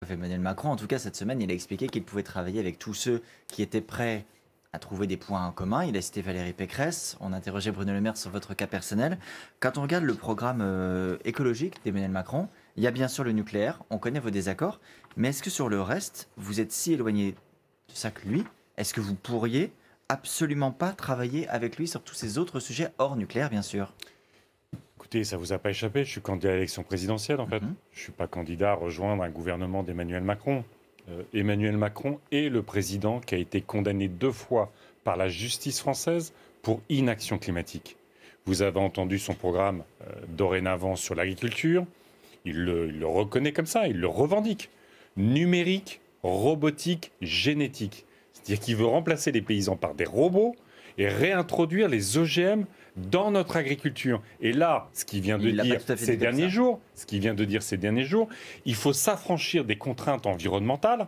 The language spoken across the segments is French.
sauf Emmanuel Macron. En tout cas, cette semaine, il a expliqué qu'il pouvait travailler avec tous ceux qui étaient prêts à trouver des points en commun. Il a cité Valérie Pécresse. On interrogeait Bruno Le Maire sur votre cas personnel. Quand on regarde le programme écologique d'Emmanuel Macron, il y a bien sûr le nucléaire. On connaît vos désaccords. Mais est-ce que sur le reste, vous êtes si éloigné de ça que lui? Est-ce que vous pourriez absolument pas travailler avec lui sur tous ces autres sujets hors nucléaire, bien sûr? Écoutez, ça vous a pas échappé, je suis candidat à l'élection présidentielle en fait. Mhm. Je ne suis pas candidat à rejoindre un gouvernement d'Emmanuel Macron. Emmanuel Macron est le président qui a été condamné 2 fois par la justice française pour inaction climatique. Vous avez entendu son programme dorénavant sur l'agriculture. Il le reconnaît comme ça, il le revendique. Numérique, robotique, génétique. C'est-à-dire qu'il veut remplacer les paysans par des robots et réintroduire les OGM dans notre agriculture. Et là, ce qu'il vient de dire ces derniers jours, il faut s'affranchir des contraintes environnementales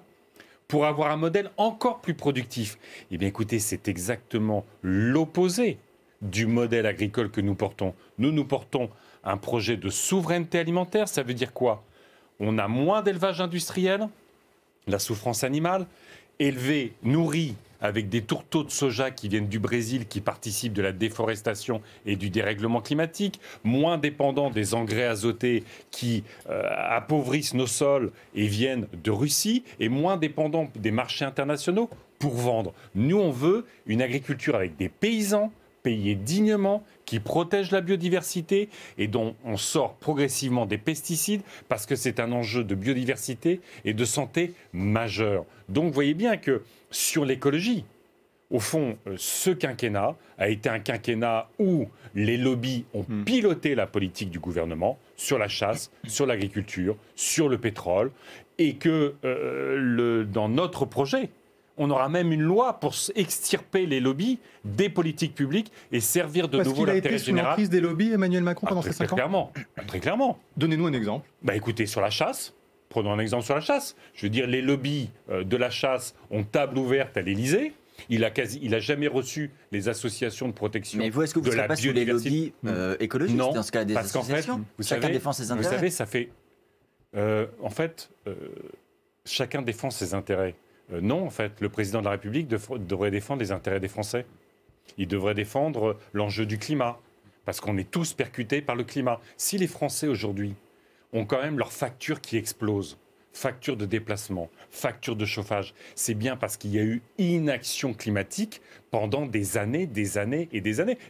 pour avoir un modèle encore plus productif. Eh bien, écoutez, c'est exactement l'opposé du modèle agricole que nous portons. Nous portons un projet de souveraineté alimentaire. Ça veut dire quoi? On a moins d'élevage industriel, la souffrance animale, élevé, nourri avec des tourteaux de soja qui viennent du Brésil, qui participent de la déforestation et du dérèglement climatique, moins dépendants des engrais azotés qui appauvrissent nos sols et viennent de Russie, et moins dépendants des marchés internationaux pour vendre. Nous, on veut une agriculture avec des paysans payés dignement, qui protègent la biodiversité et dont on sort progressivement des pesticides parce que c'est un enjeu de biodiversité et de santé majeur. Donc vous voyez bien que sur l'écologie, au fond, ce quinquennat a été un quinquennat où les lobbies ont piloté la politique du gouvernement sur la chasse, sur l'agriculture, sur le pétrole, et que dans notre projet, on aura même une loi pour extirper les lobbies des politiques publiques et servir de nouveau l'intérêt général. Parce qu'il a été sous l'emprise des lobbies, Emmanuel Macron, pendant ces 5 ans. Très clairement. Donnez-nous un exemple. Écoutez, sur la chasse, prenons un exemple sur la chasse. Je veux dire, les lobbies de la chasse ont table ouverte à l'Élysée. Il a jamais reçu les associations de protection de la biodiversité. Mais vous, est-ce que vous ne serez pas sur les lobbies écologistes non, dans ce cas des parce qu'en fait, associations? Chacun défend ses intérêts. Vous savez, ça fait... chacun défend ses intérêts. Non, en fait, le président de la République devrait défendre les intérêts des Français. Il devrait défendre l'enjeu du climat, parce qu'on est tous percutés par le climat. Si les Français, aujourd'hui, ont quand même leurs factures qui explosent, factures de déplacement, factures de chauffage, c'est bien parce qu'il y a eu inaction climatique pendant des années et des années.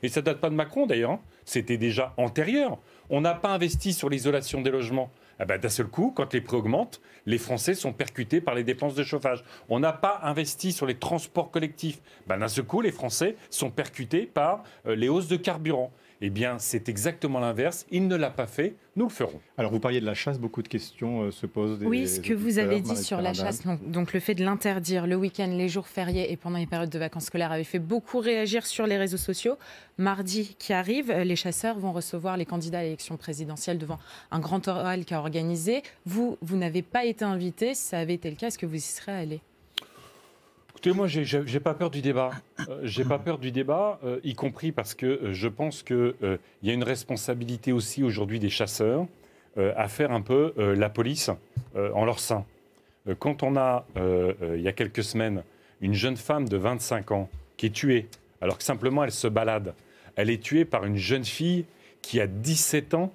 Et ça ne date pas de Macron, d'ailleurs. Hein. C'était déjà antérieur. On n'a pas investi sur l'isolation des logements. D'un seul coup, quand les prix augmentent, les Français sont percutés par les dépenses de chauffage. On n'a pas investi sur les transports collectifs. D'un seul coup, les Français sont percutés par les hausses de carburant. Eh bien, c'est exactement l'inverse. Il ne l'a pas fait, nous le ferons. Alors, vous parliez de la chasse, beaucoup de questions se posent. Oui, ce que vous avez dit sur la chasse, donc le fait de l'interdire le week-end, les jours fériés et pendant les périodes de vacances scolaires avait fait beaucoup réagir sur les réseaux sociaux. Mardi qui arrive, les chasseurs vont recevoir les candidats à l'élection présidentielle devant un grand oral qui a organisé. Vous n'avez pas été invité. Si ça avait été le cas, est-ce que vous y serez allé? Écoutez, moi, j'ai pas peur du débat. J'ai pas peur du débat, y compris parce que je pense qu'il y a une responsabilité aussi aujourd'hui des chasseurs à faire un peu la police en leur sein. Quand on a, il y a quelques semaines, une jeune femme de 25 ans qui est tuée, alors que simplement elle se balade, elle est tuée par une jeune fille qui a 17 ans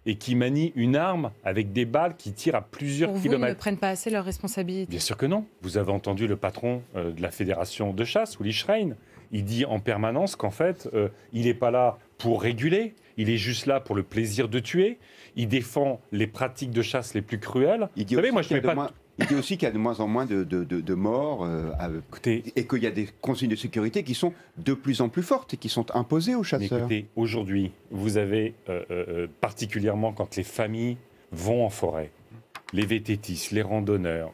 et qui manie une arme avec des balles qui tirent à plusieurs kilomètres. Ils ne prennent pas assez leurs responsabilités? Bien sûr que non. Vous avez entendu le patron de la fédération de chasse, Willy Schrein. Il dit en permanence qu'en fait, il n'est pas là pour réguler, il est juste là pour le plaisir de tuer. Il défend les pratiques de chasse les plus cruelles. Il dit aussi qu'il y a de moins en moins de morts et qu'il y a des consignes de sécurité qui sont de plus en plus fortes et qui sont imposées aux chasseurs. Mais écoutez, aujourd'hui, vous avez particulièrement quand les familles vont en forêt, les vététistes, les randonneurs,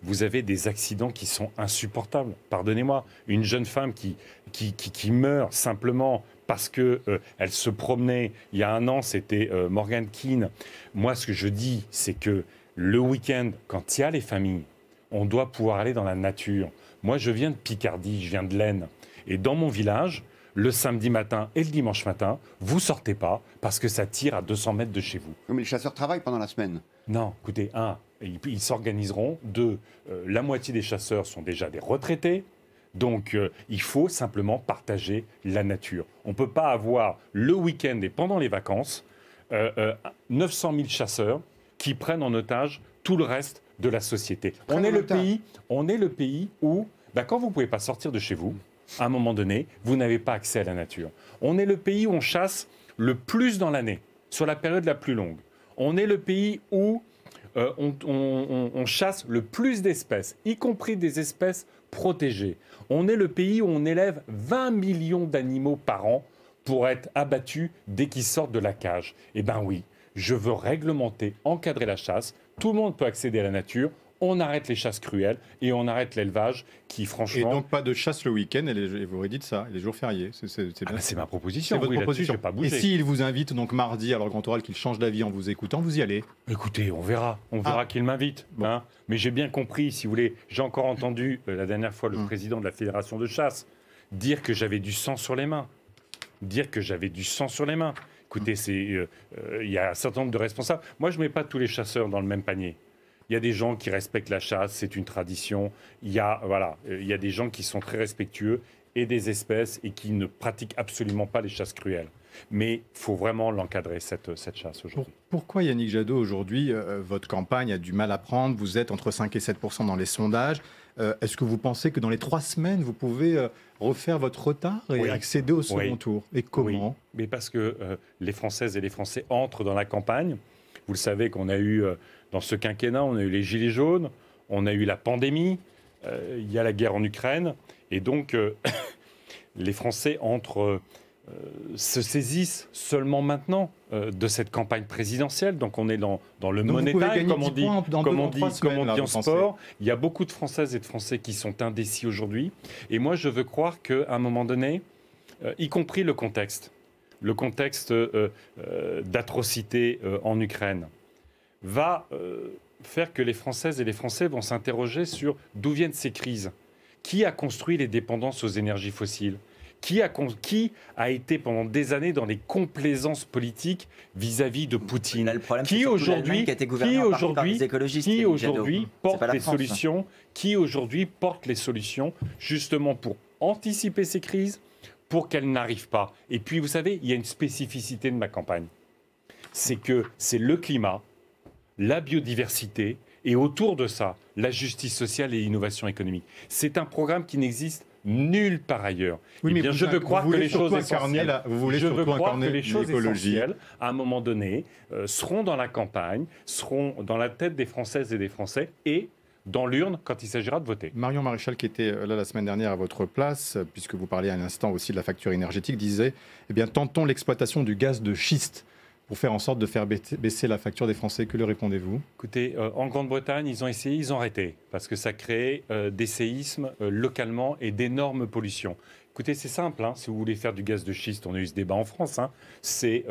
vous avez des accidents qui sont insupportables. Pardonnez-moi, une jeune femme qui meurt simplement parce qu'elle se promenait, il y a un an, c'était Morgan Keane. Moi, ce que je dis, c'est que le week-end, quand il y a les familles, on doit pouvoir aller dans la nature. Moi, je viens de Picardie, je viens de l'Aisne. Et dans mon village, le samedi matin et le dimanche matin, vous sortez pas parce que ça tire à 200 mètres de chez vous. Mais les chasseurs travaillent pendant la semaine. Non, écoutez, Ils s'organiseront la moitié des chasseurs sont déjà des retraités. Donc, il faut simplement partager la nature. On ne peut pas avoir le week-end et pendant les vacances 900 000 chasseurs qui prennent en otage tout le reste de la société. On est le pays où, quand vous ne pouvez pas sortir de chez vous, à un moment donné, vous n'avez pas accès à la nature. On est le pays où on chasse le plus dans l'année, sur la période la plus longue. On est le pays où on chasse le plus d'espèces, y compris des espèces protégées. On est le pays où on élève 20 millions d'animaux par an pour être abattus dès qu'ils sortent de la cage. Eh bien oui, je veux réglementer, encadrer la chasse. Tout le monde peut accéder à la nature. On arrête les chasses cruelles et on arrête l'élevage qui, franchement... Et donc pas de chasse le week-end, et vous rédites ça, les jours fériés. C'est ma proposition. C'est votre proposition. Je vais pas bouger. Et s'il vous invite donc mardi, alors grand oral, qu'il change d'avis en vous écoutant, vous y allez? Écoutez, on verra qu'il m'invite. Bon. Hein. Mais j'ai bien compris, si vous voulez, j'ai encore entendu la dernière fois le président de la Fédération de chasse dire que j'avais du sang sur les mains. Écoutez, il y a un certain nombre de responsables. Moi, je ne mets pas tous les chasseurs dans le même panier. Il y a des gens qui respectent la chasse, c'est une tradition. Il y a des gens qui sont très respectueux et des espèces et qui ne pratiquent absolument pas les chasses cruelles. Mais il faut vraiment l'encadrer, cette chasse aujourd'hui. Pourquoi, Yannick Jadot, aujourd'hui, votre campagne a du mal à prendre? Vous êtes entre 5 et 7% dans les sondages. Est-ce que vous pensez que dans les 3 semaines, vous pouvez refaire votre retard et accéder au second tour? Et comment? Mais parce que les Françaises et les Français entrent dans la campagne. Vous le savez qu'on a eu, dans ce quinquennat, on a eu les Gilets jaunes, on a eu la pandémie, il y a la guerre en Ukraine. Et donc, les Français se saisissent seulement maintenant de cette campagne présidentielle. Donc on est dans le money time, comme on dit en sport. Il y a beaucoup de Françaises et de Français qui sont indécis aujourd'hui. Et moi, je veux croire qu'à un moment donné, y compris le contexte d'atrocité en Ukraine, va faire que les Françaises et les Français vont s'interroger sur d'où viennent ces crises. Qui a construit les dépendances aux énergies fossiles ? Qui a été pendant des années dans les complaisances politiques vis-à-vis de Poutine? Là, le problème, qui aujourd'hui porte les solutions justement pour anticiper ces crises, pour qu'elles n'arrivent pas. Et puis, vous savez, il y a une spécificité de ma campagne. C'est que c'est le climat, la biodiversité et autour de ça, la justice sociale et l'innovation économique. C'est un programme qui n'existe nulle part ailleurs. Oui, mais je veux croire que les choses essentielles, à un moment donné, seront dans la campagne, seront dans la tête des Françaises et des Français et dans l'urne quand il s'agira de voter. Marion Maréchal, qui était là la semaine dernière à votre place, puisque vous parliez à l'instant aussi de la facture énergétique, disait tentons l'exploitation du gaz de schiste pour faire en sorte de faire baisser la facture des Français. Que leur répondez-vous? Écoutez, en Grande-Bretagne, ils ont essayé, ils ont arrêté, parce que ça crée des séismes localement et d'énormes pollutions. Écoutez, c'est simple, si vous voulez faire du gaz de schiste, on a eu ce débat en France, c'est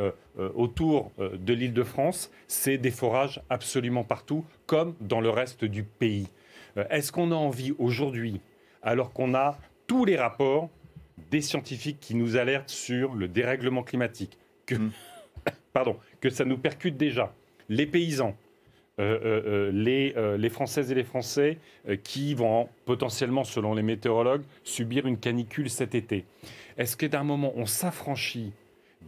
autour de l'Île-de-France, c'est des forages absolument partout, comme dans le reste du pays. Est-ce qu'on a envie aujourd'hui, alors qu'on a tous les rapports des scientifiques qui nous alertent sur le dérèglement climatique, que ça nous percute déjà, les paysans, les Françaises et les Français qui vont potentiellement, selon les météorologues, subir une canicule cet été. Est-ce que d'un moment, on s'affranchit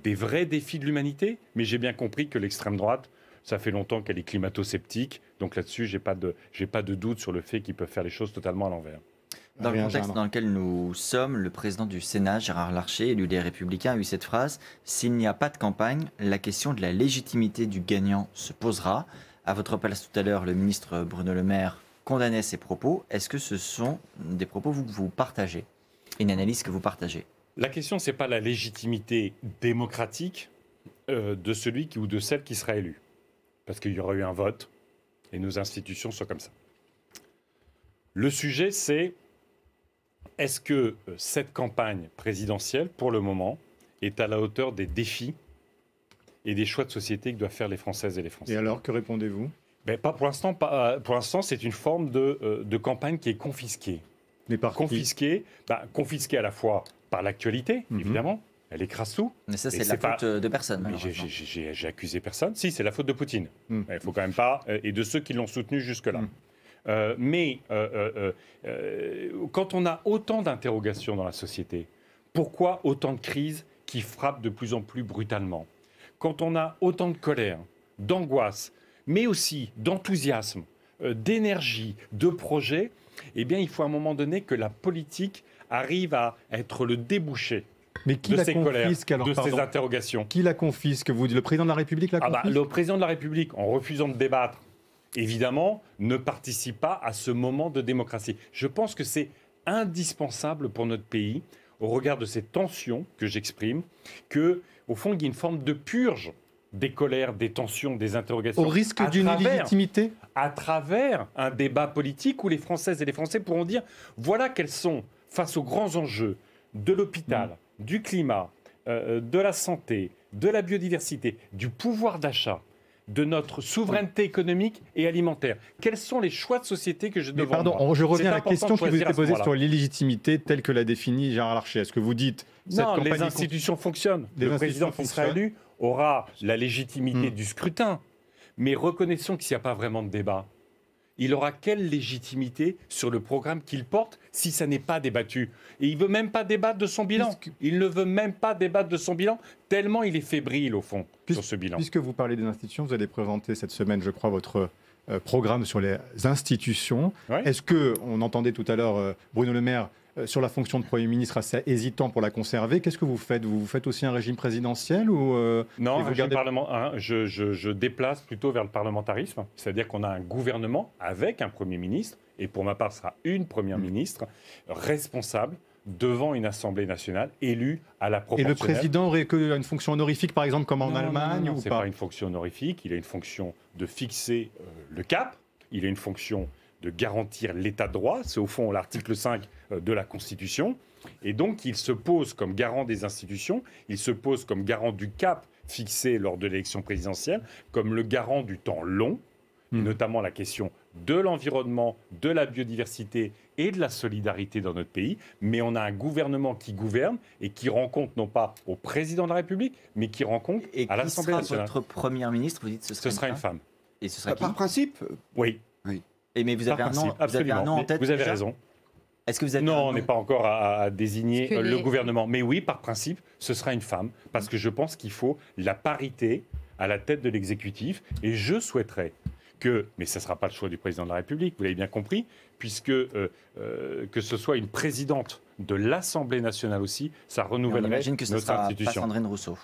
des vrais défis de l'humanité? Mais j'ai bien compris que l'extrême droite, ça fait longtemps qu'elle est climato-sceptique, donc là-dessus, j'ai pas de doute sur le fait qu'ils peuvent faire les choses totalement à l'envers. Dans le contexte dans lequel nous sommes, le président du Sénat, Gérard Larcher, élu des Républicains, a eu cette phrase « S'il n'y a pas de campagne, la question de la légitimité du gagnant se posera ». À votre place tout à l'heure, le ministre Bruno Le Maire condamnait ces propos. Est-ce que ce sont des propos que vous partagez? Une analyse que vous partagez? La question, ce n'est pas la légitimité démocratique de celui ou de celle qui sera élu. Parce qu'il y aura eu un vote et nos institutions sont comme ça. Le sujet, c'est est-ce que cette campagne présidentielle, pour le moment, est à la hauteur des défis et des choix de société que doivent faire les Françaises et les Français? Et alors, que répondez-vous? Pas pour l'instant. Pour l'instant, c'est une forme de campagne qui est confisquée. Mais par confisquée à la fois par l'actualité, évidemment, Elle écrase tout. Mais ça, c'est de la faute de personne. J'ai accusé personne. Si, c'est la faute de Poutine. Il faut quand même pas. Et de ceux qui l'ont soutenu jusque-là. Quand on a autant d'interrogations dans la société, pourquoi autant de crises qui frappent de plus en plus brutalement? Quand on a autant de colère, d'angoisse, mais aussi d'enthousiasme, d'énergie, de projets, eh bien, il faut à un moment donné que la politique arrive à être le débouché. Mais qui la confisque alors, ces interrogations. Qui la confisque? Le président de la République la confisque? Le président de la République, en refusant de débattre, évidemment, ne participe pas à ce moment de démocratie. Je pense que c'est indispensable pour notre pays, au regard de ces tensions que j'exprime, qu'au fond, il y ait une forme de purge des colères, des tensions, des interrogations. Au risque d'une illégitimité? À travers un débat politique où les Françaises et les Français pourront dire voilà quels sont, face aux grands enjeux de l'hôpital, du climat, de la santé, de la biodiversité, du pouvoir d'achat, de notre souveraineté économique et alimentaire. Quels sont les choix de société que je devrais faire? Pardon, je reviens à la question qui vous était posée sur l'illégitimité telle que l'a définie Gérard Larcher. Est-ce que vous dites... Non, les institutions fonctionnent. Le président qui sera élu aura la légitimité du scrutin. Mais reconnaissons que s'il n'y a pas vraiment de débat, il aura quelle légitimité sur le programme qu'il porte si ça n'est pas débattu? Et il ne veut même pas débattre de son bilan. Il ne veut même pas débattre de son bilan, tellement il est fébrile, au fond, sur ce bilan. Puisque vous parlez des institutions, vous allez présenter cette semaine, je crois, votre programme sur les institutions. Ouais. Est-ce que, on entendait tout à l'heure Bruno Le Maire, sur la fonction de Premier ministre assez hésitant pour la conserver, qu'est-ce que vous faites? Vous faites aussi un régime présidentiel ou Non, je déplace plutôt vers le parlementarisme, c'est-à-dire qu'on a un gouvernement avec un Premier ministre, et pour ma part, ce sera une Première ministre responsable devant une Assemblée nationale élue à la proportionnelle. Et le président aurait une fonction honorifique, par exemple, comme en Allemagne ou pas? Ce n'est pas une fonction honorifique, il a une fonction de fixer le cap, il a une fonction de garantir l'état de droit, c'est au fond l'article 5 de la Constitution, et donc il se pose comme garant des institutions, il se pose comme garant du cap fixé lors de l'élection présidentielle, comme le garant du temps long, et notamment la question de l'environnement, de la biodiversité et de la solidarité dans notre pays, mais on a un gouvernement qui gouverne et qui rend compte non pas au président de la République, mais qui rend compte à l'Assemblée nationale. Et votre première ministre, vous dites ce sera une femme. Et ce sera qui? Par principe? Oui. Et mais vous avez un nom en tête? Vous avez raison. Est-ce que vous avez non, on n'est pas encore à désigner le gouvernement. Mais oui, par principe, ce sera une femme. Parce que je pense qu'il faut la parité à la tête de l'exécutif. Et je souhaiterais mais ce ne sera pas le choix du président de la République, vous l'avez bien compris, puisque que ce soit une présidente de l'Assemblée nationale aussi, ça renouvellerait notre institution. J'imagine que ce sera pas Sandrine Rousseau.